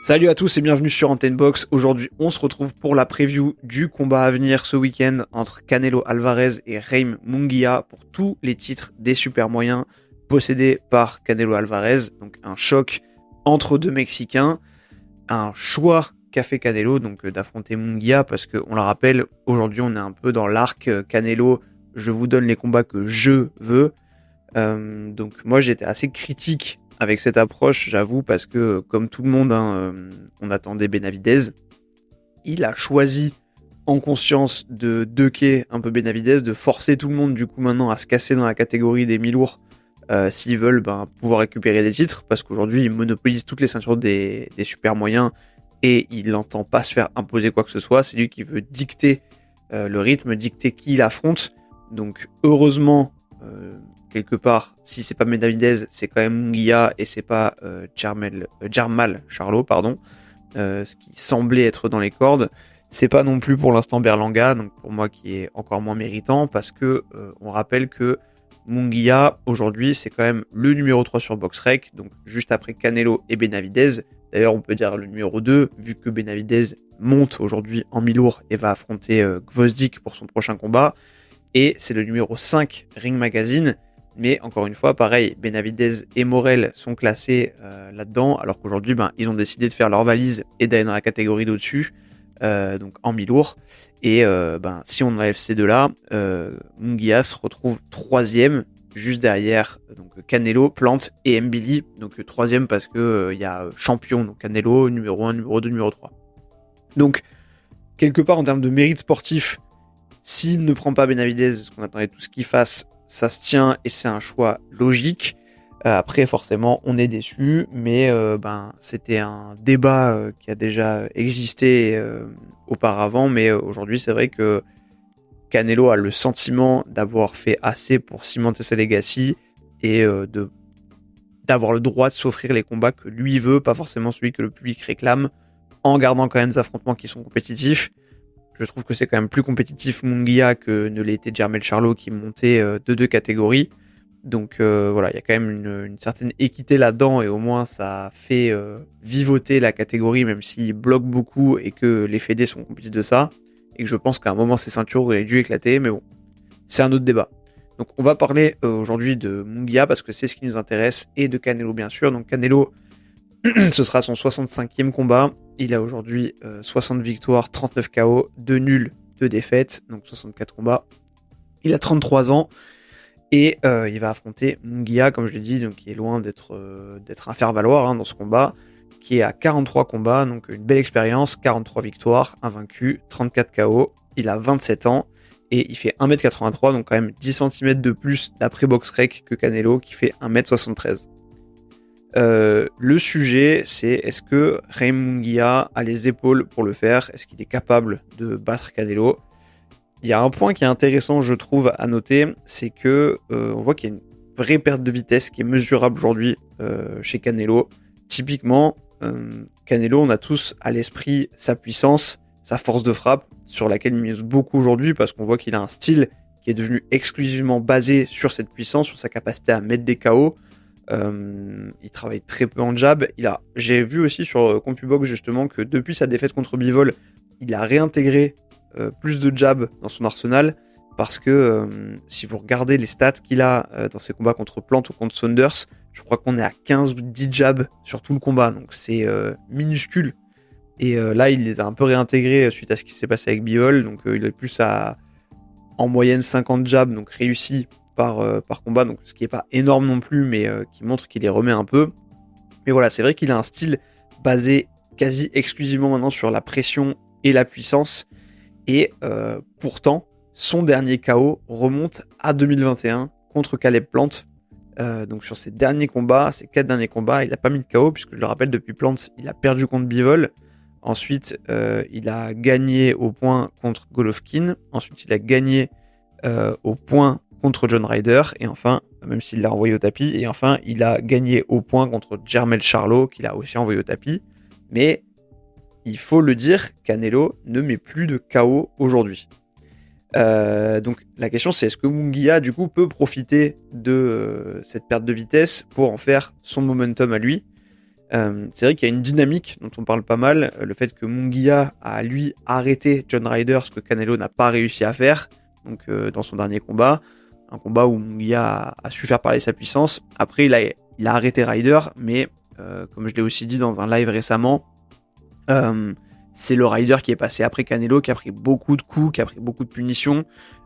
Salut à tous et bienvenue sur Antenne Box. Aujourd'hui, on se retrouve pour la preview du combat à venir ce week-end entre Canelo Alvarez et Jaime Munguia pour tous les titres des super moyens possédés par Canelo Alvarez. Donc un choc entre deux Mexicains, un choix qu'a fait Canelo donc d'affronter Munguia parce que on le rappelle, aujourd'hui on est un peu dans l'arc Canelo, je vous donne les combats que je veux. Donc moi j'étais assez critique avec cette approche, j'avoue, parce que comme tout le monde, on attendait Benavidez. Il a choisi en conscience de ducker un peu Benavidez, de forcer tout le monde du coup maintenant à se casser dans la catégorie des mi-lourds s'ils veulent pouvoir récupérer des titres, parce qu'aujourd'hui il monopolise toutes les ceintures des super moyens et il n'entend pas se faire imposer quoi que ce soit. C'est lui qui veut dicter le rythme, dicter qui il affronte. Donc heureusement, quelque part, si c'est pas Benavidez, c'est quand même Munguia et c'est pas Jermall Charlo, ce qui semblait être dans les cordes. C'est pas non plus pour l'instant Berlanga, donc pour moi qui est encore moins méritant, parce que on rappelle que Munguia aujourd'hui c'est quand même le numéro 3 sur BoxRec, donc juste après Canelo et Benavidez. D'ailleurs on peut dire le numéro 2, vu que Benavidez monte aujourd'hui en mi-lourd et va affronter Gvozdyk pour son prochain combat. Et c'est le numéro 5 Ring Magazine. Mais encore une fois, pareil, Benavidez et Morel sont classés là-dedans, alors qu'aujourd'hui, ils ont décidé de faire leur valise et d'aller dans la catégorie d'au-dessus, donc en mi-lourd. Et si on enlève ces deux-là, Munguia se retrouve troisième, juste derrière donc Canelo, Plante et Mbili. Donc troisième parce que il y a champion, donc Canelo, numéro 1, numéro 2, numéro 3. Donc, quelque part, en termes de mérite sportif, s'il ne prend pas Benavidez, ce qu'on attendait tous qu'il fasse, ça se tient et c'est un choix logique. Après, forcément, on est déçu, mais c'était un débat qui a déjà existé auparavant, mais aujourd'hui, c'est vrai que Canelo a le sentiment d'avoir fait assez pour cimenter sa legacy et d'avoir le droit de s'offrir les combats que lui veut, pas forcément celui que le public réclame, en gardant quand même des affrontements qui sont compétitifs. Je trouve que c'est quand même plus compétitif Munguia que ne l'était Jermell Charlo qui montait de deux catégories. Donc voilà, il y a quand même une certaine équité là-dedans et au moins ça fait vivoter la catégorie, même s'il bloque beaucoup et que les fédés sont complices de ça. Et que je pense qu'à un moment ces ceintures auraient dû éclater, mais bon, c'est un autre débat. Donc on va parler aujourd'hui de Munguia parce que c'est ce qui nous intéresse et de Canelo bien sûr. Donc Canelo, ce sera son 65e combat. Il a aujourd'hui 60 victoires, 39 KO, 2 nuls, 2 défaites, donc 64 combats. Il a 33 ans et il va affronter Munguia, comme je l'ai dit, donc qui est loin d'être un faire-valoir dans ce combat, qui est à 43 combats, donc une belle expérience, 43 victoires, invaincu, 34 KO. Il a 27 ans et il fait 1m83, donc quand même 10 cm de plus d'après BoxRec que Canelo, qui fait 1m73. Le sujet, c'est est-ce que Jaime Munguia a les épaules pour le faire? Est-ce qu'il est capable de battre Canelo? Il y a un point qui est intéressant, je trouve, à noter, c'est que on voit qu'il y a une vraie perte de vitesse qui est mesurable aujourd'hui chez Canelo. Typiquement, Canelo, on a tous à l'esprit sa puissance, sa force de frappe, sur laquelle il mise beaucoup aujourd'hui, parce qu'on voit qu'il a un style qui est devenu exclusivement basé sur cette puissance, sur sa capacité à mettre des KO. Il travaille très peu en jab. J'ai vu aussi sur CompuBox justement que depuis sa défaite contre Bivol, il a réintégré plus de jab dans son arsenal parce que si vous regardez les stats qu'il a dans ses combats contre Plante ou contre Saunders, je crois qu'on est à 15 ou 10 jabs sur tout le combat, donc c'est minuscule. Et là, il les a un peu réintégrés suite à ce qui s'est passé avec Bivol, donc il est plus à en moyenne 50 jabs, donc réussi par combat, donc ce qui est pas énorme non plus, mais qui montre qu'il les remet un peu. Mais voilà, c'est vrai qu'il a un style basé quasi exclusivement maintenant sur la pression et la puissance, et pourtant, son dernier KO remonte à 2021 contre Caleb Plante. Donc sur ses derniers combats, ses 4 derniers combats, il n'a pas mis de KO, puisque je le rappelle, depuis Plante, il a perdu contre Bivol. Ensuite, il a gagné au point contre Golovkin. Ensuite, il a gagné au point contre John Ryder, et enfin, même s'il l'a envoyé au tapis, et enfin, il a gagné au point contre Jermell Charlo, qu'il a aussi envoyé au tapis. Mais il faut le dire, Canelo ne met plus de KO aujourd'hui. Donc la question c'est est-ce que Munguia du coup peut profiter de cette perte de vitesse pour en faire son momentum à lui. C'est vrai qu'il y a une dynamique dont on parle pas mal, le fait que Munguia a lui arrêté John Ryder, ce que Canelo n'a pas réussi à faire, donc dans son dernier combat, un combat où Munguia a su faire parler sa puissance. Après il a arrêté Ryder, mais comme je l'ai aussi dit dans un live récemment, c'est le Ryder qui est passé après Canelo, qui a pris beaucoup de coups, qui a pris beaucoup de punitions,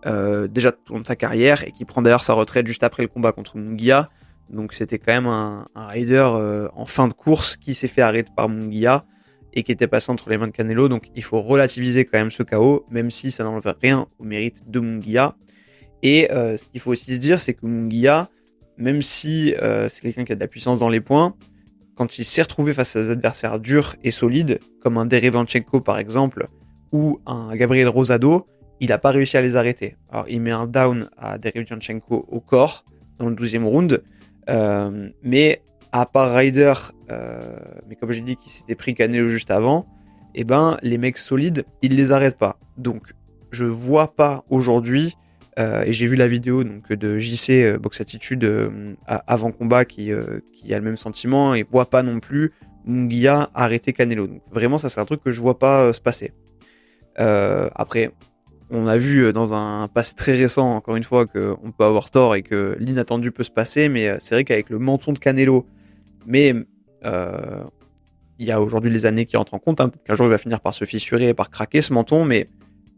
déjà tout au long de sa carrière, et qui prend d'ailleurs sa retraite juste après le combat contre Munguia. Donc c'était quand même un rider en fin de course qui s'est fait arrêter par Munguia et qui était passé entre les mains de Canelo. Donc il faut relativiser quand même ce KO, même si ça n'enlève rien au mérite de Munguia. Et ce qu'il faut aussi se dire, c'est que Munguia, même si c'est quelqu'un qui a de la puissance dans les poings, quand il s'est retrouvé face à des adversaires durs et solides, comme un Derevanchenko par exemple, ou un Gabriel Rosado, il n'a pas réussi à les arrêter. Alors il met un down à Derevanchenko au corps dans le 12e round, mais à part Ryder, mais comme j'ai dit qu'il s'était pris Canelo juste avant, et ben les mecs solides, ils les arrêtent pas. Donc je vois pas aujourd'hui, et j'ai vu la vidéo donc de JC Box Attitude avant combat qui a le même sentiment, et voit pas non plus Munguia arrêter Canelo. Donc vraiment ça c'est un truc que je vois pas se passer. Après on a vu dans un passé très récent, encore une fois, qu'on peut avoir tort et que l'inattendu peut se passer, mais c'est vrai qu'avec le menton de Canelo, mais il y a aujourd'hui les années qui entrent en compte, hein, peut-être qu'un jour il va finir par se fissurer et par craquer ce menton, mais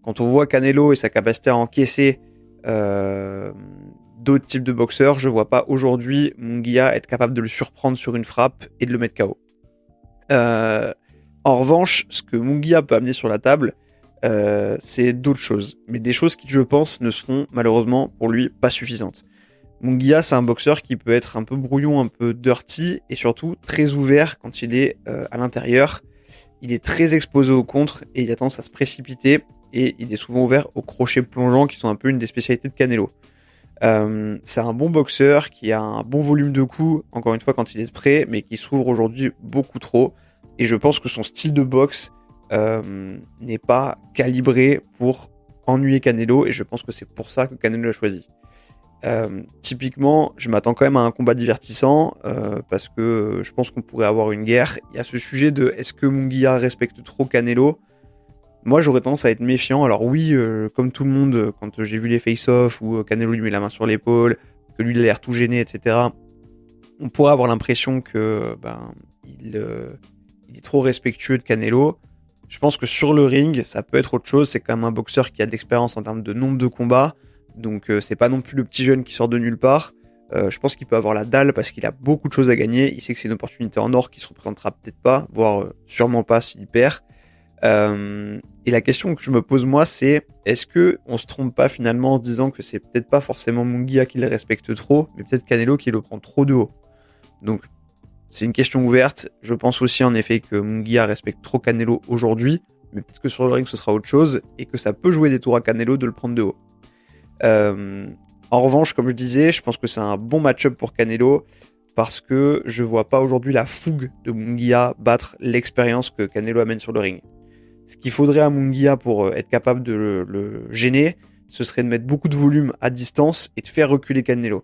quand on voit Canelo et sa capacité à encaisser d'autres types de boxeurs, je vois pas aujourd'hui Munguia être capable de le surprendre sur une frappe et de le mettre KO. En revanche, ce que Munguia peut amener sur la table, c'est d'autres choses, mais des choses qui je pense ne seront malheureusement pour lui pas suffisantes. Munguia c'est un boxeur qui peut être un peu brouillon, un peu dirty et surtout très ouvert quand il est à l'intérieur. Il est très exposé au contre et il a tendance à se précipiter et il est souvent ouvert aux crochets plongeants qui sont un peu une des spécialités de Canelo. C'est un bon boxeur qui a un bon volume de coups, encore une fois quand il est prêt, mais qui s'ouvre aujourd'hui beaucoup trop et je pense que son style de boxe n'est pas calibré pour ennuyer Canelo et je pense que c'est pour ça que Canelo l'a choisi. Typiquement, je m'attends quand même à un combat divertissant parce que je pense qu'on pourrait avoir une guerre. Il y a ce sujet de est-ce que Munguia respecte trop Canelo ? Moi, j'aurais tendance à être méfiant. Alors oui, comme tout le monde, quand j'ai vu les face-off où Canelo lui met la main sur l'épaule, que lui il a l'air tout gêné, etc., on pourrait avoir l'impression que il est trop respectueux de Canelo. Je pense que sur le ring, ça peut être autre chose. C'est quand même un boxeur qui a de l'expérience en termes de nombre de combats. Donc c'est pas non plus le petit jeune qui sort de nulle part. Je pense qu'il peut avoir la dalle parce qu'il a beaucoup de choses à gagner. Il sait que c'est une opportunité en or qui se représentera peut-être pas, voire sûrement pas s'il perd. Et la question que je me pose moi, c'est est-ce que on se trompe pas finalement en se disant que c'est peut-être pas forcément Munguia qui le respecte trop, mais peut-être Canelo qui le prend trop de haut. Donc c'est une question ouverte. Je pense aussi en effet que Munguia respecte trop Canelo aujourd'hui, mais peut-être que sur le ring ce sera autre chose et que ça peut jouer des tours à Canelo de le prendre de haut. En revanche, comme je disais, je pense que c'est un bon match-up pour Canelo parce que je vois pas aujourd'hui la fougue de Munguia battre l'expérience que Canelo amène sur le ring. Ce qu'il faudrait à Munguia pour être capable de le gêner, ce serait de mettre beaucoup de volume à distance et de faire reculer Canelo.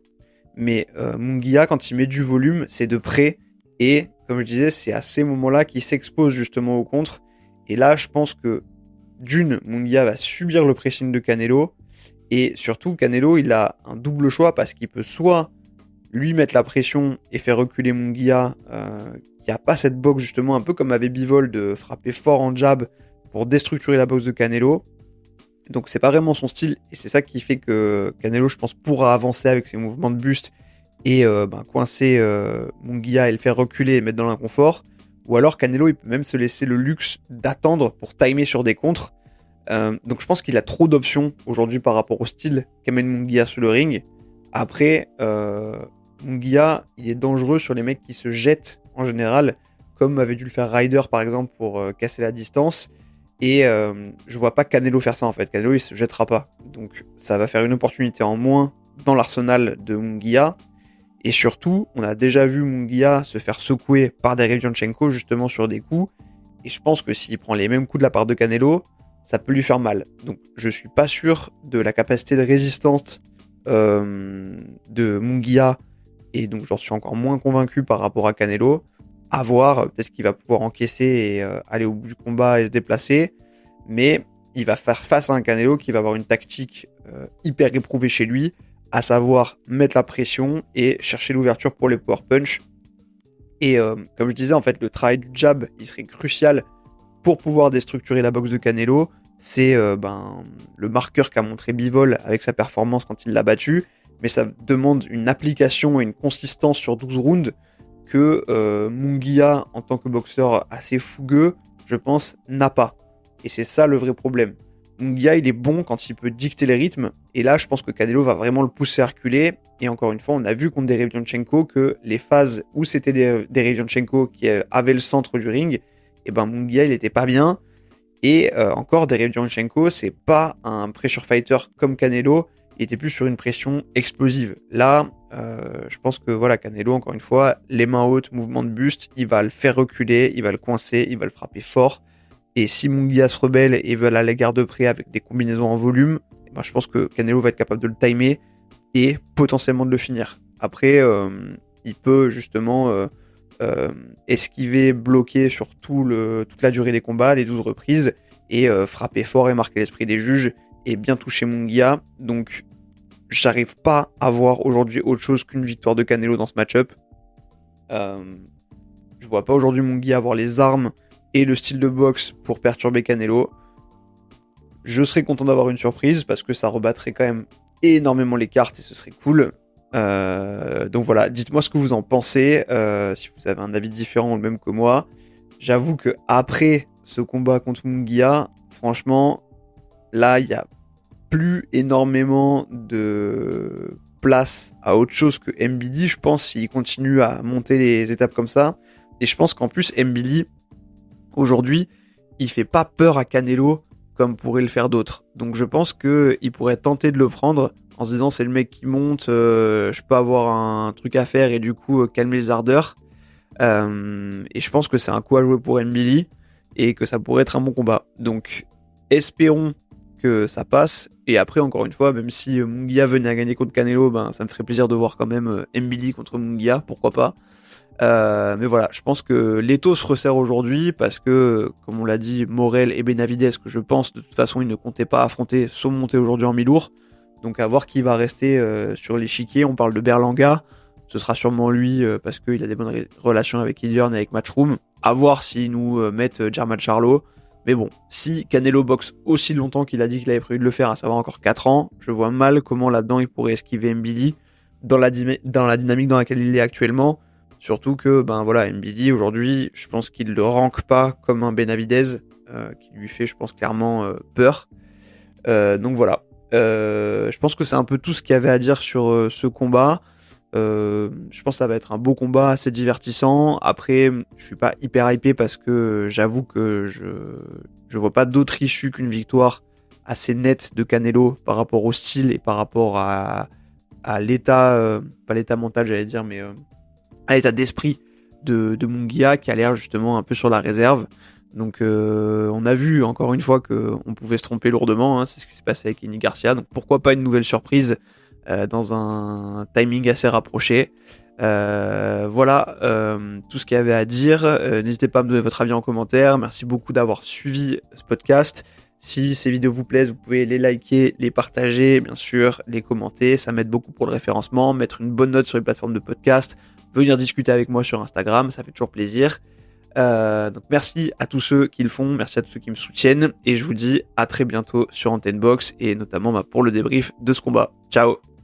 Mais Munguia, quand il met du volume, c'est de près et, comme je disais, c'est à ces moments-là qu'il s'expose justement au contre. Et là, je pense que Munguia va subir le pressing de Canelo. Et surtout, Canelo, il a un double choix parce qu'il peut soit lui mettre la pression et faire reculer Munguia, qui a pas cette boxe justement un peu comme avait Bivol de frapper fort en jab pour déstructurer la boxe de Canelo. Donc c'est pas vraiment son style et c'est ça qui fait que Canelo, je pense, pourra avancer avec ses mouvements de buste et coincer Munguia et le faire reculer et mettre dans l'inconfort. Ou alors Canelo, il peut même se laisser le luxe d'attendre pour timer sur des contres. Donc je pense qu'il a trop d'options aujourd'hui par rapport au style qu'amène Munguia sur le ring. Après, Munguia, il est dangereux sur les mecs qui se jettent en général, comme avait dû le faire Ryder par exemple pour casser la distance. Et je vois pas Canelo faire ça en fait. Canelo il se jettera pas. Donc ça va faire une opportunité en moins dans l'arsenal de Munguia. Et surtout, on a déjà vu Munguia se faire secouer par Derevanchenko justement sur des coups. Et je pense que s'il prend les mêmes coups de la part de Canelo, ça peut lui faire mal. Donc je suis pas sûr de la capacité de résistance de Munguia. Et donc j'en suis encore moins convaincu par rapport à Canelo. À voir, peut-être qu'il va pouvoir encaisser et aller au bout du combat et se déplacer, mais il va faire face à un Canelo qui va avoir une tactique hyper éprouvée chez lui, à savoir mettre la pression et chercher l'ouverture pour les power punch. Et comme je disais, en fait, le travail du jab, il serait crucial pour pouvoir déstructurer la boxe de Canelo. C'est le marqueur qu'a montré Bivol avec sa performance quand il l'a battu, mais ça demande une application et une consistance sur 12 rounds que Munguia, en tant que boxeur assez fougueux, je pense, n'a pas. Et c'est ça le vrai problème. Munguia, il est bon quand il peut dicter les rythmes, et là, je pense que Canelo va vraiment le pousser à reculer. Et encore une fois, on a vu contre Derevyanchenko que les phases où c'était Derevyanchenko qui avait le centre du ring, et ben Munguia, il était pas bien. Et encore, Derevyanchenko, c'est pas un pressure fighter comme Canelo, il était plus sur une pression explosive. Là, je pense que voilà, Canelo, encore une fois, les mains hautes, mouvement de buste, il va le faire reculer, il va le coincer, il va le frapper fort. Et si Munguia se rebelle et veut aller à la garde près avec des combinaisons en volume, ben, je pense que Canelo va être capable de le timer et potentiellement de le finir. Après, il peut justement esquiver, bloquer sur toute la durée des combats, les 12 reprises, et frapper fort et marquer l'esprit des juges et bien toucher Munguia. Donc, j'arrive pas à voir aujourd'hui autre chose qu'une victoire de Canelo dans ce match-up. Je vois pas aujourd'hui Munguia avoir les armes et le style de boxe pour perturber Canelo. Je serais content d'avoir une surprise parce que ça rebattrait quand même énormément les cartes et ce serait cool. Donc voilà, dites-moi ce que vous en pensez, si vous avez un avis différent ou le même que moi. J'avoue que après ce combat contre Munguia, franchement, là, il y a plus énormément de place à autre chose que Mbili, je pense, s'il continue à monter les étapes comme ça. Et je pense qu'en plus, Mbili, aujourd'hui, il fait pas peur à Canelo comme pourraient le faire d'autres. Donc je pense qu'il pourrait tenter de le prendre en se disant c'est le mec qui monte, je peux avoir un truc à faire et du coup calmer les ardeurs. Et je pense que c'est un coup à jouer pour Mbili et que ça pourrait être un bon combat. Donc espérons que ça passe. Et après, encore une fois, même si Munguia venait à gagner contre Canelo, ben, ça me ferait plaisir de voir quand même Mbili contre Munguia, pourquoi pas. Mais voilà, je pense que l'étau se resserre aujourd'hui parce que, comme on l'a dit, Morel et Benavidez, que je pense de toute façon ils ne comptaient pas affronter, sont montés aujourd'hui en mi-lourd. Donc à voir qui va rester sur l'échiquier. On parle de Berlanga, ce sera sûrement lui parce qu'il a des bonnes relations avec Illion et avec Matchroom. À voir s'ils nous mettent Jermall Charlo. Mais bon, si Canelo boxe aussi longtemps qu'il a dit qu'il avait prévu de le faire, à savoir encore 4 ans, je vois mal comment là-dedans il pourrait esquiver Mbili dans la dynamique dans laquelle il est actuellement. Surtout que, ben voilà, Mbili aujourd'hui, je pense qu'il ne le rank pas comme un Benavidez, qui lui fait, je pense, clairement peur. Donc voilà. Je pense que c'est un peu tout ce qu'il y avait à dire sur ce combat. Je pense que ça va être un beau combat, assez divertissant. Après, je suis pas hyper hypé parce que j'avoue que je vois pas d'autre issue qu'une victoire assez nette de Canelo par rapport au style et par rapport à l'état, pas l'état mental j'allais dire, mais à l'état d'esprit de Munguia qui a l'air justement un peu sur la réserve. Donc on a vu encore une fois qu'on pouvait se tromper lourdement, hein, c'est ce qui s'est passé avec Kenny Garcia, donc pourquoi pas une nouvelle surprise dans un timing assez rapproché. Voilà tout ce qu'il y avait à dire. N'hésitez pas à me donner votre avis en commentaire. Merci beaucoup d'avoir suivi ce podcast. Si ces vidéos vous plaisent, vous pouvez les liker, les partager, bien sûr, les commenter. Ça m'aide beaucoup pour le référencement. Mettre une bonne note sur les plateformes de podcast. Venir discuter avec moi sur Instagram, ça fait toujours plaisir. Donc merci à tous ceux qui le font, merci à tous ceux qui me soutiennent. Et je vous dis à très bientôt sur Antenne Box et notamment pour le débrief de ce combat. Ciao!